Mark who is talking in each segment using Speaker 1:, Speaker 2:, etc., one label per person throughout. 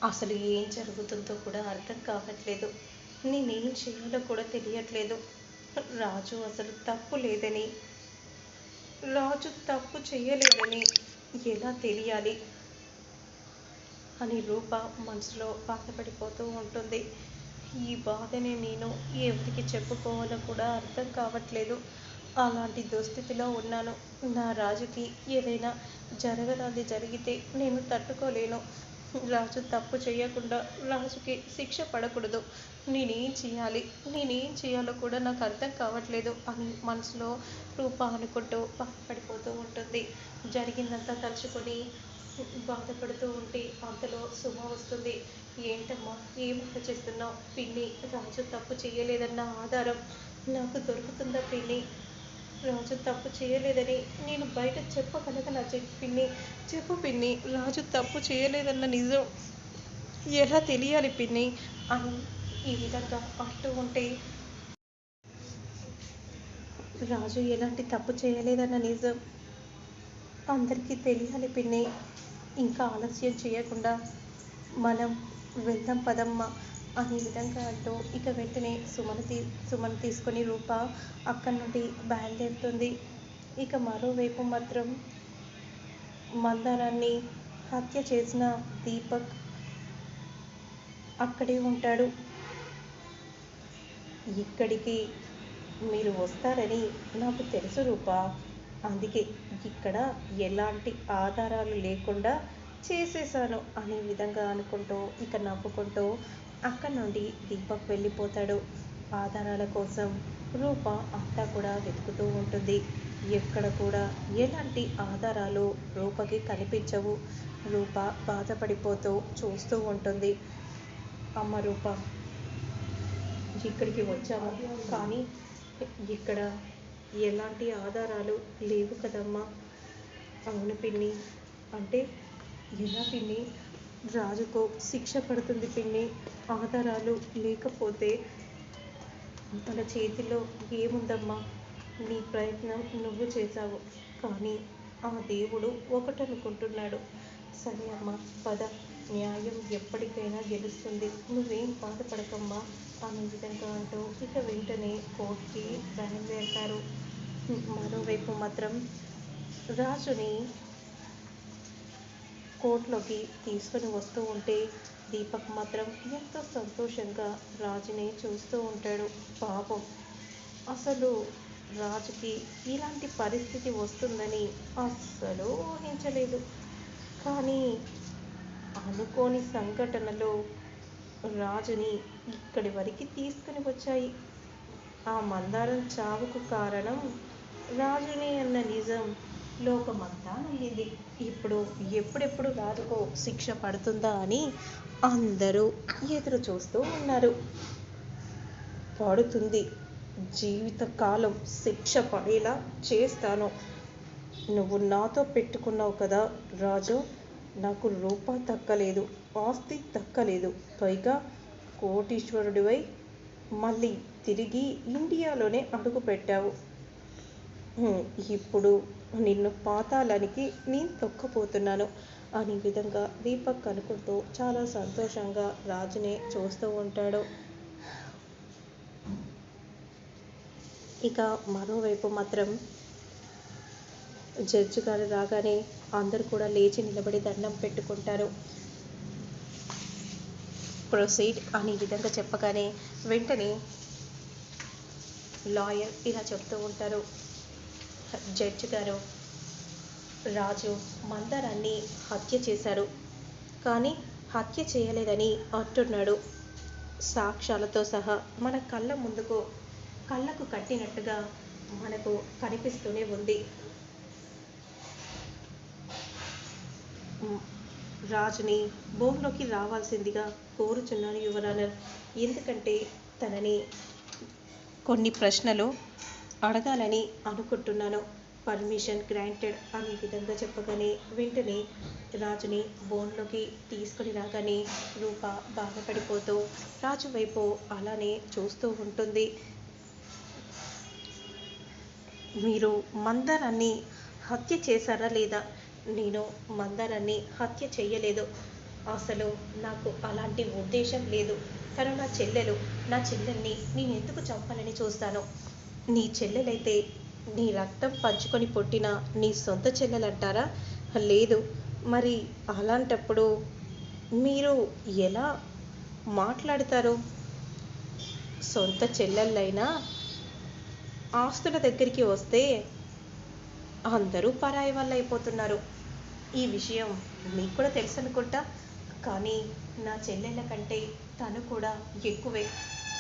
Speaker 1: అసలు ఏం జరుగుతుందో కూడా అర్థం కావట్లేదు. నేనేం చేయాలో కూడా తెలియట్లేదు. రాజు అసలు తప్పు లేదని, రాజు తప్పు చేయలేదని ఎలా తెలియాలి అని రూప మనసులో బాధపడిపోతూ ఉంటుంది. ఈ బాధని నేను ఎవరికి చెప్పుకోవాలో కూడా అర్థం కావట్లేదు. అలాంటి దుస్థితిలో ఉన్నాను. నా రాజుకి ఏదైనా జరగరాంది జరిగితే నేను తట్టుకోలేను. రాజు తప్పు చేయకుండా రాజుకి శిక్ష పడకూడదు. నేనేం చేయాలి, నేనేం చేయాలో కూడా నాకు అర్థం కావట్లేదు అని మనసులో రూప అనుకుంటూ బాధపడిపోతూ ఉంటుంది. జరిగిందంతా తలుచుకొని బాధపడుతూ ఉంటే అంతలో సుమ వస్తుంది. ఏంటమ్మా, ఏం ఆలోచిస్తున్నావు? పిన్ని, రాజు తప్పు చేయలేదన్న ఆధారం నాకు దొరుకుతుందా పిన్ని? రాజు తప్పు చేయలేదని నేను బయట చెప్పగలగనా పిన్ని? చెప్పు పిన్ని, రాజు తప్పు చేయలేదన్న నిజం ఎలా తెలియాలి పిన్ని అని ఈ విధంగా అంటూ ఉంటే, రాజు ఎలాంటి తప్పు చేయలేదన్న నిజం అందరికీ తెలియాలి పిన్ని. ఇంకా ఆలస్యం చేయకుండా మనం వెళ్దాం పదమ్మ అనే విధంగా అంటూ ఇక వెంటనే సుమను తీసుకొని రూప అక్కడి నుండి బయలుదేరుతుంది. ఇక మరోవైపు మాత్రం మందారాన్ని హత్య చేసిన దీపక్ అక్కడే ఉంటాడు. ఇక్కడికి మీరు వస్తారని నాకు తెలుసు రూప, అందుకే ఇక్కడ ఎలాంటి ఆధారాలు లేకుండా చేసేసాను అనే విధంగా అనుకుంటూ ఇక నవ్వుకుంటూ అక్కడి నుండి దీపక్ వెళ్ళిపోతాడు. ఆధారాల కోసం రూప అంతా కూడా వెతుకుతూ ఉంటుంది. ఎక్కడ కూడా ఎలాంటి ఆధారాలు రూపకి కనిపించవు. రూప బాధపడిపోతూ చూస్తూ ఉంటుంది. అమ్మ రూప, ఇక్కడికి వచ్చాము కానీ ఇక్కడ ఎలాంటి ఆధారాలు లేవు కదమ్మా. అవును పిన్ని. అంటే ఎలా పిన్ని? రాజుకు శిక్ష పడుతుంది పిన్ని. ఆధారాలు లేకపోతే తన చేతిలో ఏముందమ్మా? నీ ప్రయత్నం నువ్వు చేశావు, కానీ ఆ దేవుడు ఒకటనుకుంటున్నాడు. సరే అమ్మా, పద, న్యాయం ఎప్పటికైనా గెలుస్తుంది, నువ్వేం బాధపడకమ్మా అనే విధంగా అంటూ ఇక వెంటనే కోర్టుకి బయలుదేరతారు. మరోవైపు మాత్రం రాజుని కోర్టులోకి తీసుకొని వస్తూ ఉంటే దీపక్ మాత్రం ఎంతో సంతోషంగా రాజుని చూస్తూ ఉంటాడు. పాపం, అసలు రాజుకి ఇలాంటి పరిస్థితి వస్తుందని అస్సలు ఊహించలేదు. కానీ అనుకోని సంఘటనలు రాజుని ఇక్కడి వరకు తీసుకుని వచ్చాయి. ఆ మందారం చావుకు కారణం రాజునే అన్న నిజం లోకమంతా నమ్మింది. ఇప్పుడు ఎప్పుడెప్పుడు రాజుకు శిక్ష పడుతుందా అని అందరూ ఎదురు చూస్తూ ఉన్నారు. పడుతుంది, జీవితకాలం శిక్ష పడేలా చేస్తాను. నువ్వు నాతో పెట్టుకున్నావు కదా రాజు, నాకు రూపా దక్కలేదు, ఆస్తి దక్కలేదు, పైగా కోటీశ్వరుడివై మళ్ళీ తిరిగి ఇండియాలోనే అడుగు పెట్టావు. ఇప్పుడు నిన్ను పాతాళానికి నేను తొక్కపోతున్నాను అనే విధంగా దీపక్ అనుకుంటూ చాలా సంతోషంగా రాజునే చూస్తూ ఉంటాడు. ఇక మరోవైపు మాత్రం జడ్జి గారు రాగానే అందరూ కూడా లేచి నిలబడి దండం పెట్టుకుంటారు. ప్రొసీడ్ అనే విధంగా చెప్పగానే వెంటనే లాయర్ ఇలా చెప్తూ ఉంటారు. జడ్జి గారు, రాజు మందారాన్ని హత్య చేశారు, కానీ హత్య చేయలేదని అంటున్నాడు. సాక్ష్యాలతో సహా మన కళ్ళకు కట్టినట్టుగా మనకు కనిపిస్తూనే ఉంది. రాజుని బోన్లోకి రావాల్సిందిగా కోరుచున్నాను యువరానర్. ఎందుకంటే తనని కొన్ని ప్రశ్నలు అడగాలని అనుకుంటున్నాను. పర్మిషన్ గ్రాంటెడ్ అనే విధంగా చెప్పగానే వెంటనే రాజుని బోన్లోకి తీసుకొని రాగానే రూప బాధపడిపోతూ రాజు వైపు అలానే చూస్తూ ఉంటుంది. మీరు మందారాన్ని హత్య చేశారా లేదా? నేను మందారాన్ని హత్య చేయలేదు. అసలు నాకు అలాంటి ఉద్దేశం లేదు. తను నా చెల్లెల్ని నేను ఎందుకు చంపాలని చూస్తాను? నీ చెల్లెలైతే నీ రక్తం పంచుకొని పుట్టిన నీ సొంత చెల్లెలంటారా? లేదు. మరి అలాంటప్పుడు మీరు ఎలా మాట్లాడతారు? సొంత చెల్లెళ్ళైనా ఆస్తుల దగ్గరికి వస్తే అందరూ పరాయి వాళ్ళు అయిపోతున్నారు. ఈ విషయం మీకు కూడా తెలుసు అనుకుంటా. కానీ నా చెల్లెళ్ళ కంటే తను కూడా ఎక్కువే.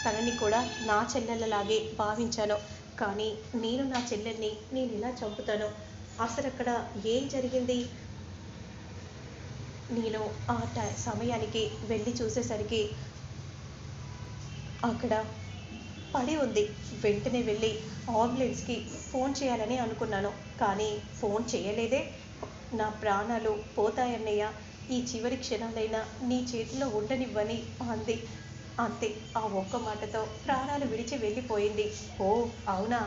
Speaker 1: తనని కూడా నా చెల్లెళ్ళలాగే భావించాను. కానీ నేను నా చెల్లెల్ని నేను ఇలా చంపుతాను? అసలు అక్కడ ఏం జరిగింది? నేను ఆ సమయానికి వెళ్ళి చూసేసరికి అక్కడ పడి ఉంది. వెంటనే వెళ్ళి అంబులెన్స్కి ఫోన్ చేయాలని అనుకున్నాను. కానీ ఫోన్ చేయలేదే. నా ప్రాణాలు పోతాయన్నయ్య, ఈ చివరి క్షణాలైనా నీ చేతిలో ఉండనివ్వని అంది. అంతే. ఆ ఒక్క మాటతో ప్రాణాలు విడిచి వెళ్ళిపోయింది. ఓ అవునా,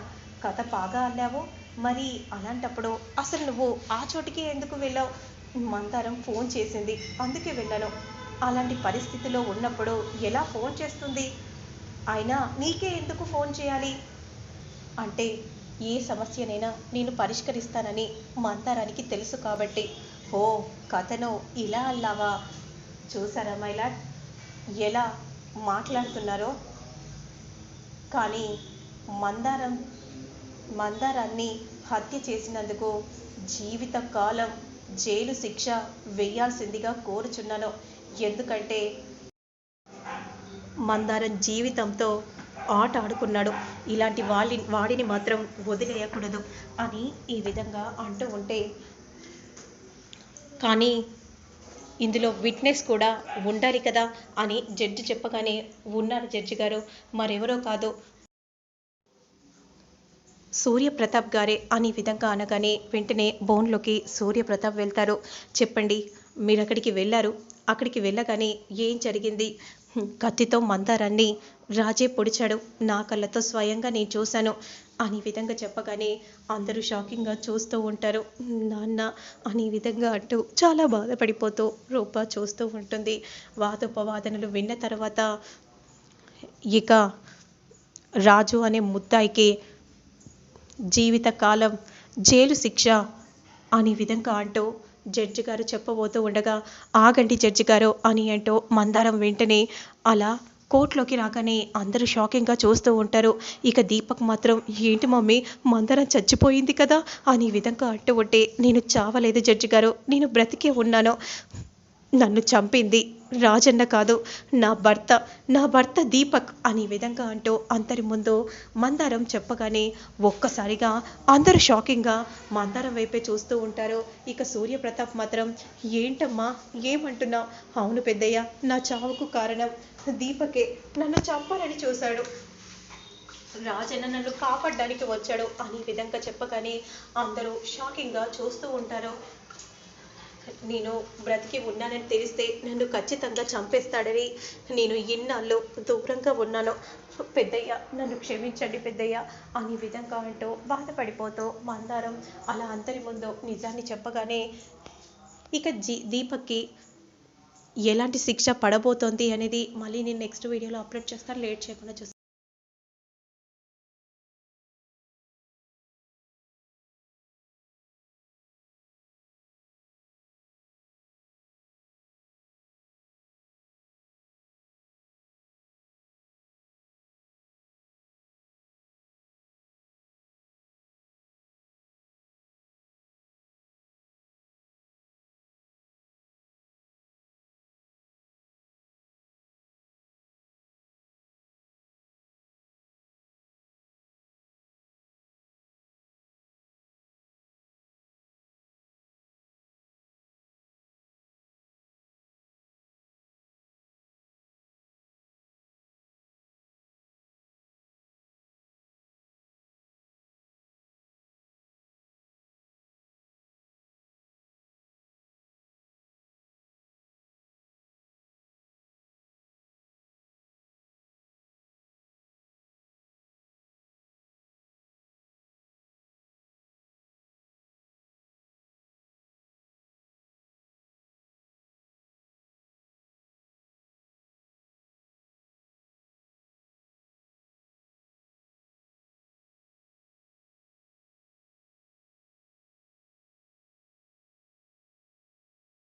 Speaker 1: కథ బాగా అల్లావు. మరి అలాంటప్పుడు అసలు నువ్వు ఆ చోటికి ఎందుకు వెళ్ళావు? మందారం ఫోన్ చేసింది, అందుకే వెళ్ళాను. అలాంటి పరిస్థితిలో ఉన్నప్పుడు ఎలా ఫోన్ చేస్తుంది? అయినా నీకే ఎందుకు ఫోన్ చేయాలి? అంటే ఏ సమస్యనైనా నేను పరిష్కరిస్తానని మందారానికి తెలుసు కాబట్టి. ఓ కథను ఇలా అల్లావా? చూసారా మైలాడ్ ఎలా మాట్లాడుతున్నారో? కానీ మందారం మందారాన్ని హత్య చేసినందుకు జీవితకాలం జైలు శిక్ష వేయాల్సిందిగా కోరుచున్నాను. ఎందుకంటే మందారం జీవితంతో ఆట ఆడుకున్నాడు. ఇలాంటి వాడిని మాత్రం వదిలేయకూడదు అని ఈ విధంగా అంటూ ఉంటే, కానీ ఇందులో విట్నెస్ కూడా ఉండాలి కదా అని జడ్జి చెప్పగానే, ఉన్నారు జడ్జి గారు, మరెవరో కాదు సూర్యప్రతాప్ గారే అని విధంగా అనగానే వెంటనే బోన్లోకి సూర్యప్రతాప్ వెళ్తారు. చెప్పండి, మీరు అక్కడికి వెళ్ళారు. అక్కడికి వెళ్ళగానే ఏం జరిగింది? కత్తితో మందారాన్ని రాజే పొడిచాడు. నా కళ్ళతో స్వయంగా నేను చూశాను అని విధంగా చెప్పగానే అందరూ షాకింగ్గా చూస్తూ ఉంటారు. నాన్న అని విధంగా అంటూ చాలా బాధపడిపోతూ రూప చూస్తూ ఉంటుంది. వాదోపవాదనలు విన్న తర్వాత ఇక రాజు అనే ముద్దాయికి జీవితకాలం జైలు శిక్ష అని విధంగా అంటూ జడ్జి గారు చెప్పబోతూ ఉండగా, ఆగండి జడ్జి గారు అని అంటూ మందారం వెంటనే అలా కోర్టులోకి రాగానే అందరూ షాకింగ్గా చూస్తూ ఉంటారు. ఇక దీపక్ మాత్రం, ఏంటి మమ్మీ, మందారం చచ్చిపోయింది కదా అని విధంగా అంటూ ఉంటే, నేను చావలేదు జడ్జి గారు, నేను బ్రతికే ఉన్నాను. నన్ను చంపింది రాజన్న కాదు, నా భర్త దీపక్ అని విధంగా అంటూ అందరి ముందు మందారం చెప్పగానే ఒక్కసారిగా అందరూ షాకింగ్గా మందారం వైపే చూస్తూ ఉంటారు. ఇక సూర్యప్రతాప్ మాత్రం, ఏంటమ్మా ఏమంటున్నావు? అవును పెద్దయ్య, నా చావుకు కారణం దీపకే. నన్ను చంపాలని చూశాడు. రాజన్న నన్ను కాపాడడానికి వచ్చాడు అని విధంగా చెప్పగానే అందరూ షాకింగ్గా చూస్తూ ఉంటారు. నేను బ్రతికి ఉన్నానని తెలిస్తే నన్ను ఖచ్చితంగా చంపేస్తాడని నేను ఇన్నాళ్ళు దూరంగా ఉన్నాను. పెద్దయ్య, నన్ను క్షమించండి పెద్దయ్య అని విధంగా అంటూ బాధపడిపోతూ మందారం అలా అందరి ముందు నిజాన్ని చెప్పగానే, ఇక దీపక్కి ఎలాంటి శిక్ష పడబోతోంది అనేది మళ్ళీ నేను నెక్స్ట్ వీడియోలో అప్లోడ్ చేస్తాను. లేట్ చేయకుండా చూస్తాను.